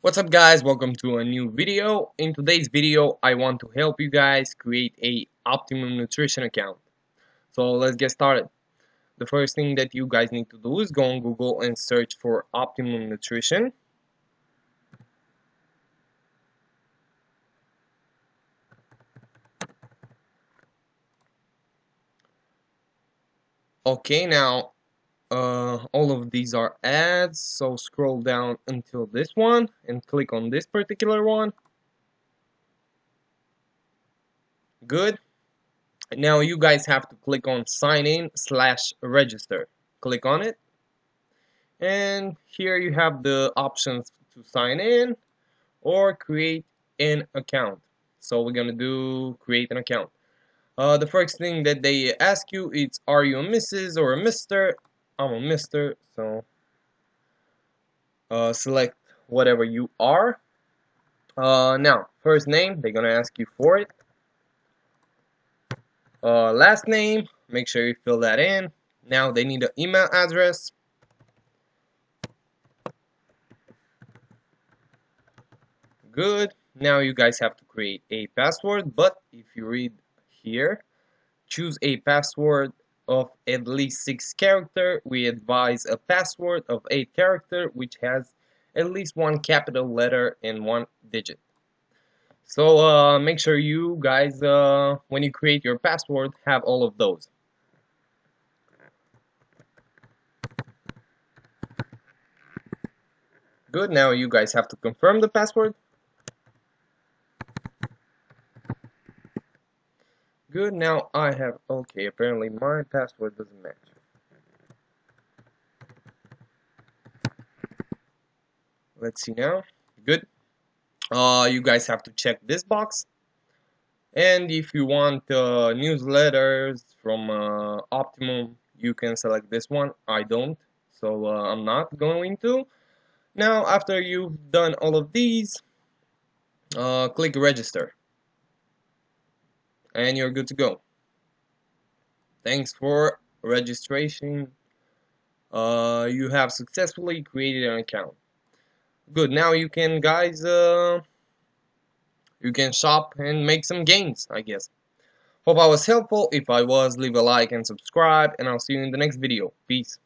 What's up guys, welcome to a new video. In today's video I want to help you guys create a Optimum Nutrition account. So let's get started. The first thing that you guys need to do is go on Google and search for Optimum Nutrition. Okay, now all of these are ads, so scroll down until this one and click on this particular one. Good. Now you guys have to click on sign in/register. Click on it. And here you have the options to sign in or create an account. So we're gonna do create an account. The first thing that they ask you is, are you a Mrs. or a Mr.? I'm a Mr. So select whatever you are. Now first name, they're gonna ask you for it. Last name, make sure you fill that in. Now they need an email address. Good. Now you guys have to create a password, but if you read here, choose a password of at least 6 characters. We advise a password of 8 characters which has at least one capital letter and one digit. So make sure you guys, when you create your password, have all of those. Good. Now you guys have to confirm the password. Good, now I have, okay, apparently my password doesn't match. Let's see now. Good. You guys have to check this box. And if you want newsletters from Optimum, you can select this one. I don't, so I'm not going to. Now, after you've done all of these, click register. And you're good to go. Thanks for registration. You have successfully created an account. Good, now you can guys you can shop and make some gains, I guess. Hope I was helpful. If I was, leave a like and subscribe, and I'll see you in the next video. Peace.